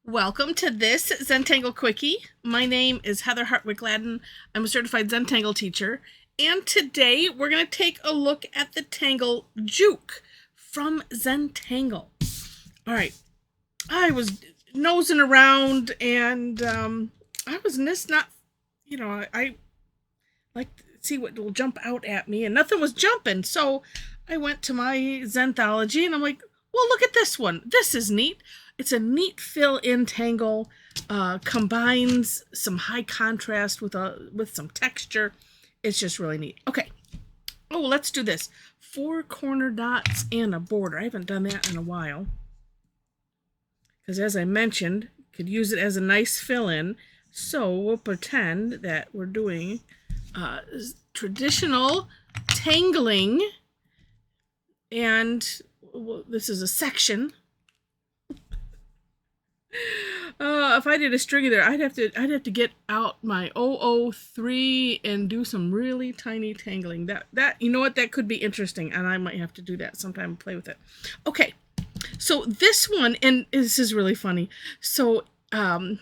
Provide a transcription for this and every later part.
Welcome to this Zentangle Quickie. My name is Heather Hartwick Gladden. I'm a certified Zentangle teacher, and today we're going to take a look at the tangle Juke from Zentangle. All right, I was nosing around and I was just not, I like to see what will jump out at me, and nothing was jumping. So I went to my Zenthology and I'm like, well, look at this one. This is neat. It's a neat fill-in tangle, combines some high contrast with some texture. It's just really neat. Okay. Oh, let's do this. 4 corner dots and a border. I haven't done that in a while. Because as I mentioned, you could use it as a nice fill-in. So we'll pretend that we're doing traditional tangling. And this is a section. If I did a string there, I'd have to get out my 003 and do some really tiny tangling. That you know what, that could be interesting, and I might have to do that sometime and play with it. Okay, so this one, and this is really funny. So Zentangle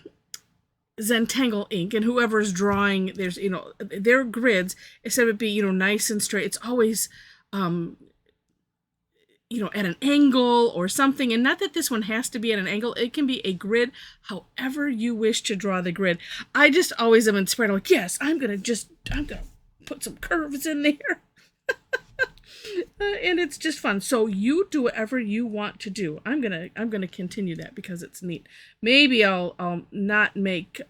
ink, and whoever's drawing, there's their grids, instead of it being nice and straight, it's always at an angle or something. And not that this one has to be at an angle. It can be a grid, however you wish to draw the grid. I just always am inspired. I'm like, yes, I'm gonna put some curves in there. And it's just fun. So you do whatever you want to do. I'm gonna continue that because it's neat. Maybe I'll not make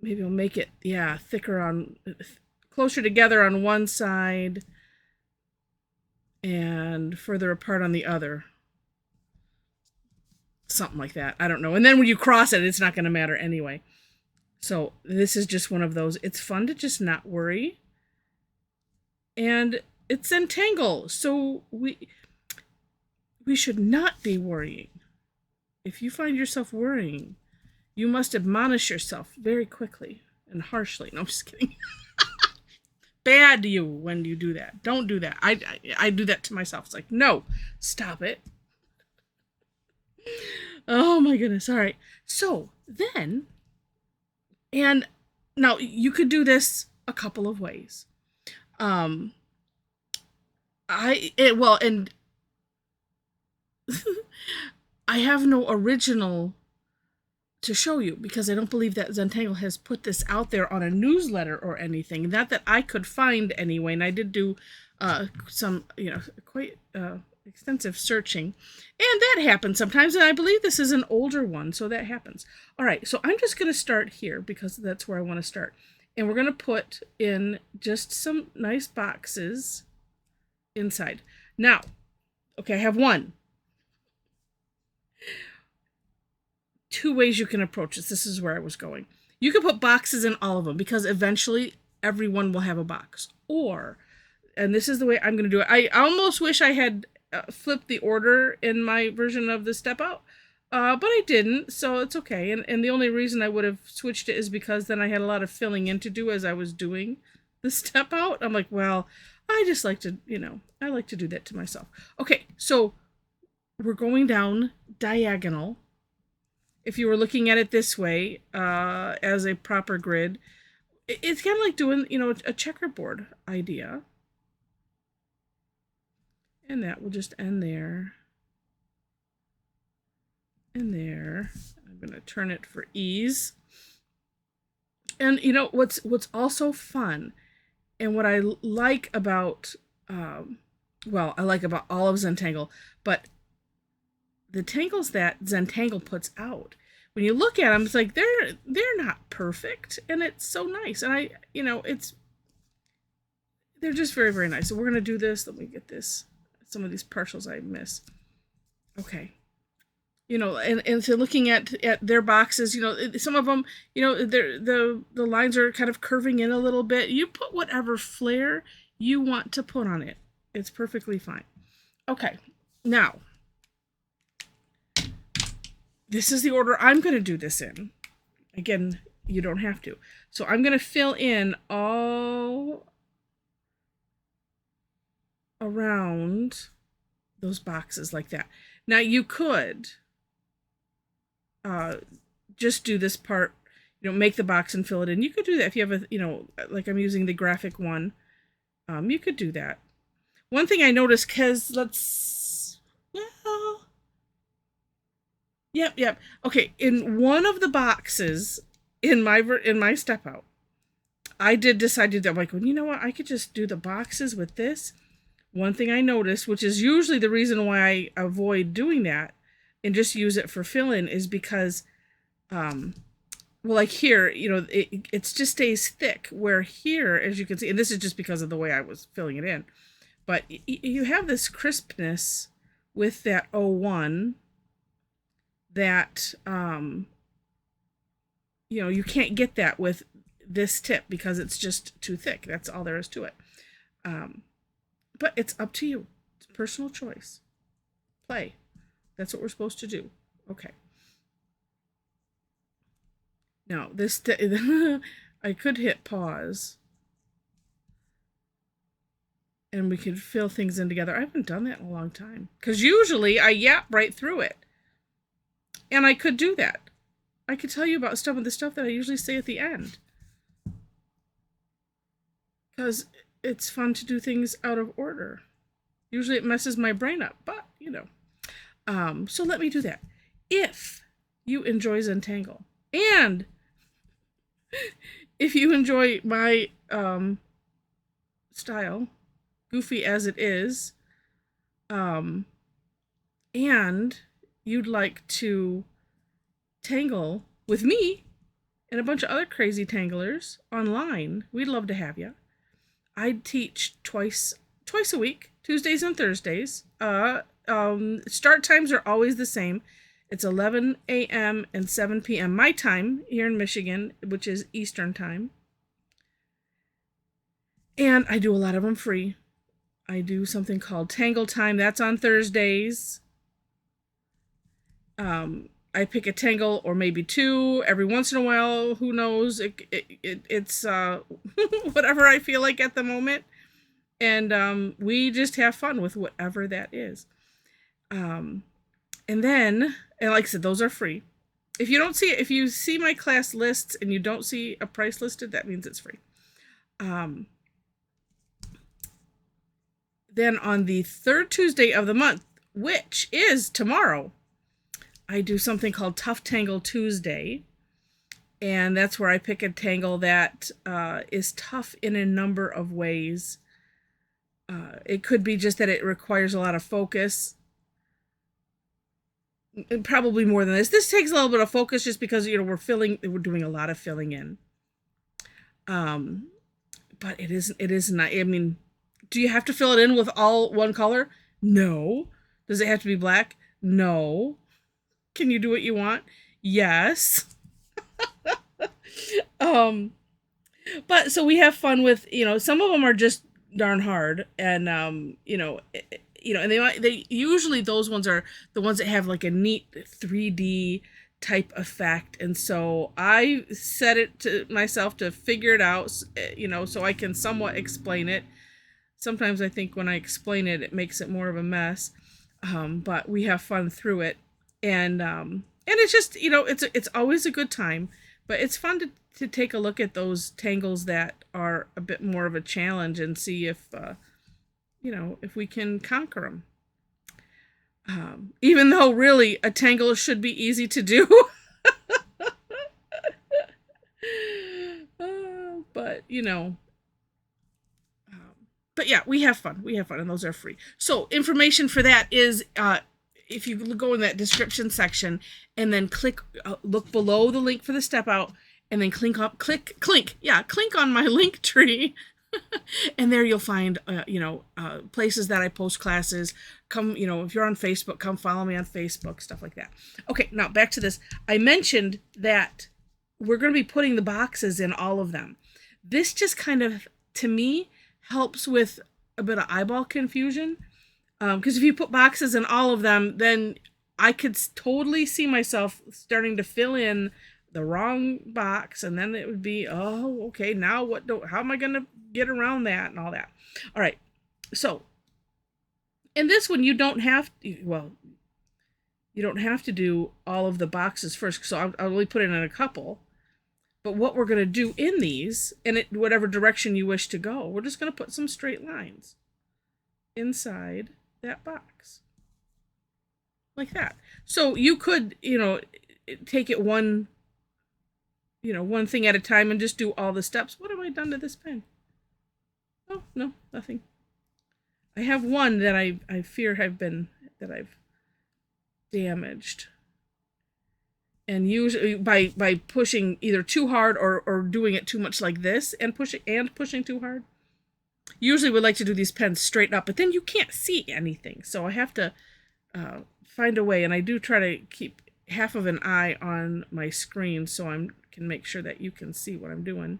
maybe I'll make it thicker closer together on one side and further apart on the other. Something like that. I don't know. And then when you cross it, it's not going to matter anyway. So this is just one of those. It's fun to just not worry. And it's Zentangle. So we should not be worrying. If you find yourself worrying, you must admonish yourself very quickly and harshly. No, I'm just kidding. Bad to you when you do that. Don't do that. I do that to myself. It's like, no, stop it. Oh my goodness. All right. So then, and now you could do this a couple of ways. And I have no original to show you because I don't believe that Zentangle has put this out there on a newsletter or anything. Not that I could find anyway. And I did do some, quite extensive searching. And that happens sometimes. And I believe this is an older one, so that happens. All right, so I'm just going to start here because that's where I want to start. And we're going to put in just some nice boxes inside. Now, okay, I have one. 2 ways you can approach this. This is where I was going. You can put boxes in all of them because eventually everyone will have a box. Or, and this is the way I'm going to do it. I almost wish I had flipped the order in my version of the step out, but I didn't, so it's okay. And the only reason I would have switched it is because then I had a lot of filling in to do as I was doing the step out. I'm like, well, I just like to, I like to do that to myself. Okay, so we're going down diagonal. If you were looking at it this way, as a proper grid, it's kind of like doing, a checkerboard idea. And that will just end there. And there. I'm going to turn it for ease. And what's also fun, and what I like about, I like about all of Zentangle, but the tangles that Zentangle puts out, when you look at them, it's like they're not perfect, and it's so nice. And they're just very, very nice. So we're gonna do this. Let me get this. Some of these partials I miss. Okay. And so looking at their boxes, some of them, the lines are kind of curving in a little bit. You put whatever flair you want to put on it. It's perfectly fine. Okay. Now, this is the order I'm going to do this in. Again, you don't have to. So I'm going to fill in all around those boxes like that. Now you could just do this part, make the box and fill it in. You could do that if you have like I'm using the graphic one. You could do that. One thing I noticed, because yep. Okay, in one of the boxes in my step out, I did decide to do, I'm like, well, you know what? I could just do the boxes with this. One thing I noticed, which is usually the reason why I avoid doing that and just use it for fill-in, is because, well, like here, it just stays thick. Where here, as you can see, and this is just because of the way I was filling it in, but you have this crispness with that 01 that, you can't get that with this tip because it's just too thick. That's all there is to it. But it's up to you. It's personal choice. Play. That's what we're supposed to do. Okay. Now, I could hit pause. And we could fill things in together. I haven't done that in a long time. Because usually I yap right through it. And I could do that. I could tell you about some of the stuff that I usually say at the end. Because it's fun to do things out of order. Usually it messes my brain up, but so let me do that. If you enjoy Zentangle, and if you enjoy my style, goofy as it is, and you'd like to tangle with me and a bunch of other crazy tanglers online, we'd love to have you. I teach twice a week, Tuesdays and Thursdays. Start times are always the same. It's 11 a.m. and 7 p.m. my time here in Michigan, which is Eastern time. And I do a lot of them free. I do something called Tangle Time. That's on Thursdays. I pick a tangle or maybe two every once in a while. Who knows? It's whatever I feel like at the moment. And we just have fun with whatever that is. And then, and like I said, those are free. If you don't see it, if you see my class lists and you don't see a price listed, that means it's free. Then on the third Tuesday of the month, which is tomorrow, I do something called Tough Tangle Tuesday. And that's where I pick a tangle that is tough in a number of ways. It could be just that it requires a lot of focus. And probably more than this. This takes a little bit of focus just because, we're doing a lot of filling in. But it is not, I mean, do you have to fill it in with all one color? No. Does it have to be black? No. Can you do what you want? Yes. But so we have fun with, some of them are just darn hard, and and they usually, those ones are the ones that have like a neat 3D type effect, and so I set it to myself to figure it out, so I can somewhat explain it. Sometimes I think when I explain it, it makes it more of a mess, but we have fun through it, and it's just, it's always a good time, but it's fun to take a look at those tangles that are a bit more of a challenge and see if if we can conquer them. Even though really a tangle should be easy to do. But but yeah, we have fun, and those are free. So information for that is, if you go in that description section and then click, look below the link for the step out, and then click on my link tree. And there you'll find, places that I post classes. Come, if you're on Facebook, come follow me on Facebook, stuff like that. Okay, now back to this. I mentioned that we're going to be putting the boxes in all of them. This just kind of, to me, helps with a bit of eyeball confusion. Because if you put boxes in all of them, then I could totally see myself starting to fill in the wrong box, and then it would be, oh, okay, now how am I going to get around that and all that? All right, so in this one, you don't have to, well, you don't have to do all of the boxes first. So I'll only put it in a couple. But what we're going to do in these, and whatever direction you wish to go, we're just going to put some straight lines inside that box. Like that. So you could, take it one thing at a time and just do all the steps. What have I done to this pen? Oh, no, nothing. I have one that I fear that I've damaged. And usually by pushing either too hard or doing it too much like this and pushing too hard. Usually we like to do these pens straight up, but then you can't see anything. So I have to find a way, and I do try to keep half of an eye on my screen so I can make sure that you can see what I'm doing.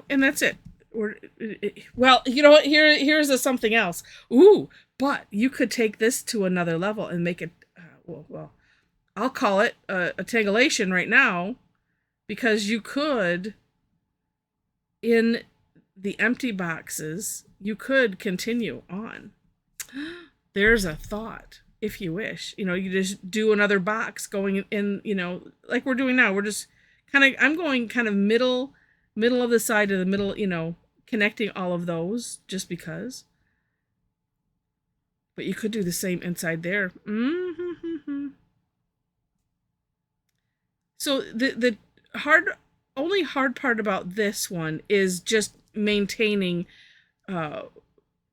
And that's it. Well, you know what? Here's something else. Ooh, but you could take this to another level and make it. Well, I'll call it a tangulation right now, because you could, in the empty boxes, you could continue on. There's a thought, if you wish. You just do another box going in. Like we're doing now. We're just I'm going kind of middle of the side to the middle, connecting all of those just because. But you could do the same inside there. So the only hard part about this one is just maintaining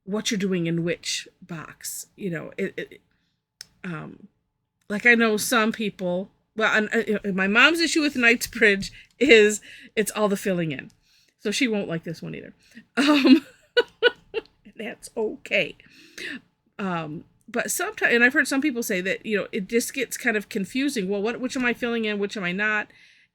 what you're doing in which box. Like I know some people. Well, my mom's issue with Knightsbridge is it's all the filling in. So she won't like this one either. That's okay. But sometimes, and I've heard some people say that, it just gets kind of confusing. Well, which am I filling in? Which am I not?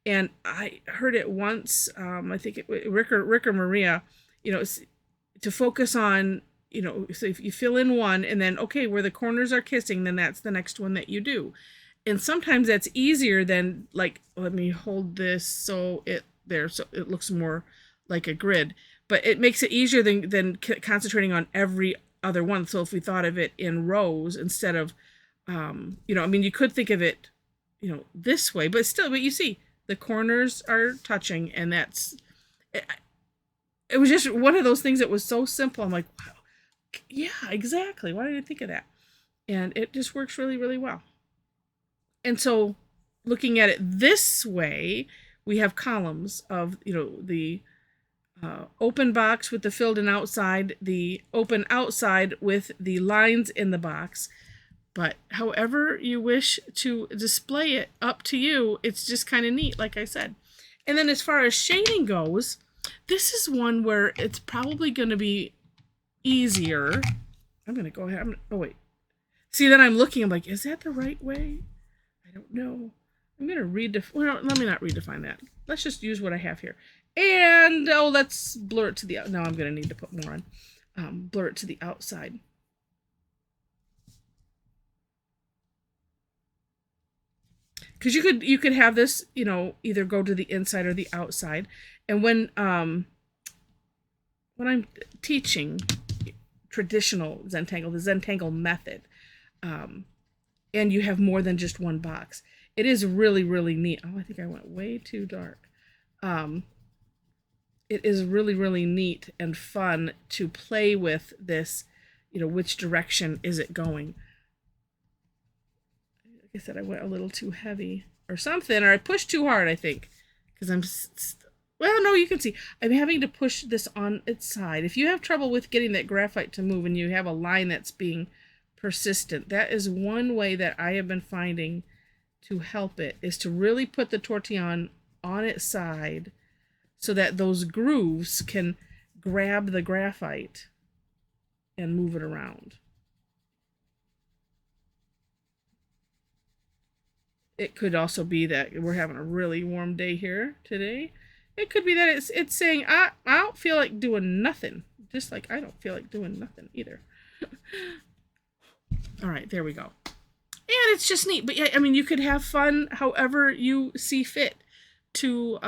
And I heard it once, I think Rick or Maria, to focus on, so if you fill in one and then, okay, where the corners are kissing, then that's the next one that you do. And sometimes that's easier than, like, let me hold this so it looks more like a grid. But it makes it easier than concentrating on every other one. So if we thought of it in rows instead of, you could think of it, this way, but you see the corners are touching, and it was just one of those things that was so simple. I'm like, wow, yeah, exactly. Why did I think of that? And it just works really, really well. And so looking at it this way, we have columns of, the open box with the filled in outside, the open outside with the lines in the box. But however you wish to display it, up to you. It's just kind of neat, like I said. And then as far as shading goes, this is one where it's probably going to be easier. I'm going to go ahead. Oh, wait. See, then I'm looking. I'm like, is that the right way? I don't know. I'm going to let me not redefine that. Let's just use what I have here. And, let's blur it to the out. Now I'm going to need to put more on. Blur it to the outside. Because you could have this, either go to the inside or the outside. And when I'm teaching traditional Zentangle, the Zentangle method, and you have more than just one box, it is really, really neat. Oh, I think I went way too dark. It is really, really neat and fun to play with this, which direction is it going? Like I said, I went a little too heavy or something, or I pushed too hard, I think, because well, no, you can see I'm having to push this on its side. If you have trouble with getting that graphite to move and you have a line that's being persistent, that is one way that I have been finding to help it, is to really put the Tortillion on its side so that those grooves can grab the graphite and move it around. It could also be that we're having a really warm day here today. It could be that it's saying, I don't feel like doing nothing. Just like I don't feel like doing nothing either. All right, there we go. And it's just neat. But yeah, you could have fun however you see fit to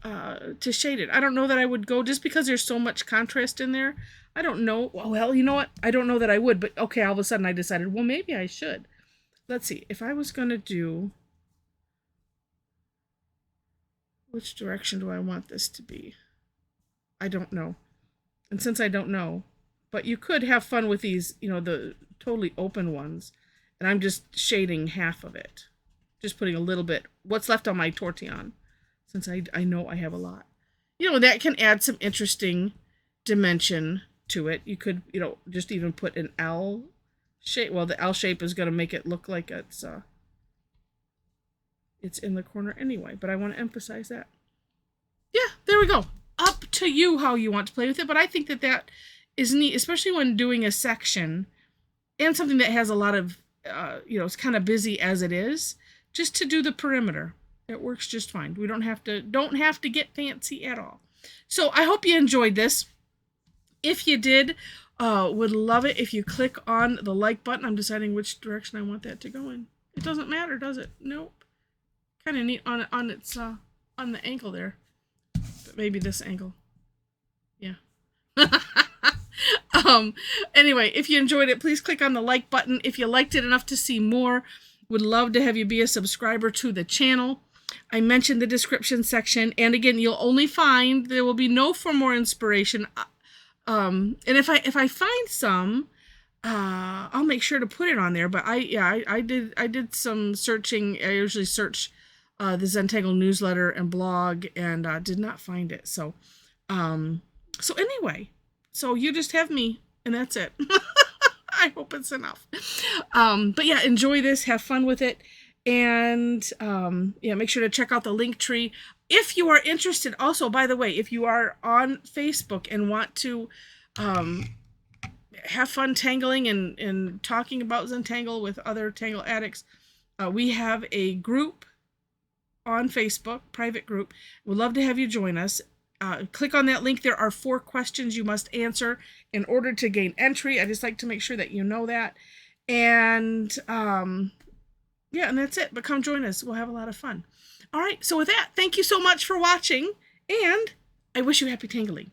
to shade it. I don't know that I would go, just because there's so much contrast in there. I don't know. Well, you know what? I don't know that I would, but okay, all of a sudden I decided, well, maybe I should. Let's see. If I was going to do, which direction do I want this to be? I don't know. And since I don't know, but you could have fun with these, you know, the totally open ones. And I'm just shading half of it. Just putting a little bit, what's left on my Tortillion, since I know I have a lot. You know, that can add some interesting dimension to it. You could, you know, just even put an L shape. Well, the L shape is going to make it look like it's in the corner anyway, but I want to emphasize that. Yeah, there we go. Up to you how you want to play with it, but I think that that is neat, especially when doing a section and something that has a lot of, you know, it's kind of busy as it is, just to do the perimeter. It works just fine. We don't have to get fancy at all. So I hope you enjoyed this. If you did, would love it if you click on the like button. I'm deciding which direction I want that to go in. It doesn't matter, does it? Nope. Kind of neat on its on the angle there. But maybe this angle. Yeah. Anyway, if you enjoyed it, please click on the like button. If you liked it enough to see more, would love to have you be a subscriber to the channel. I mentioned the description section, and again, you'll only find, there will be no for more inspiration. And if I find some, I'll make sure to put it on there. But I did some searching. I usually search the Zentangle newsletter and blog, and did not find it. So anyway, so you just have me, and that's it. I hope it's enough. But yeah, enjoy this, have fun with it, and yeah, make sure to check out the link tree. If you are interested, also, by the way, if you are on Facebook and want to have fun tangling and talking about Zentangle with other Tangle addicts, we have a group on Facebook, private group. We'd love to have you join us. Click on that link. There are 4 questions you must answer in order to gain entry. I just like to make sure that you know that. And yeah, and that's it. But come join us. We'll have a lot of fun. All right. So with that, thank you so much for watching, and I wish you happy tangling.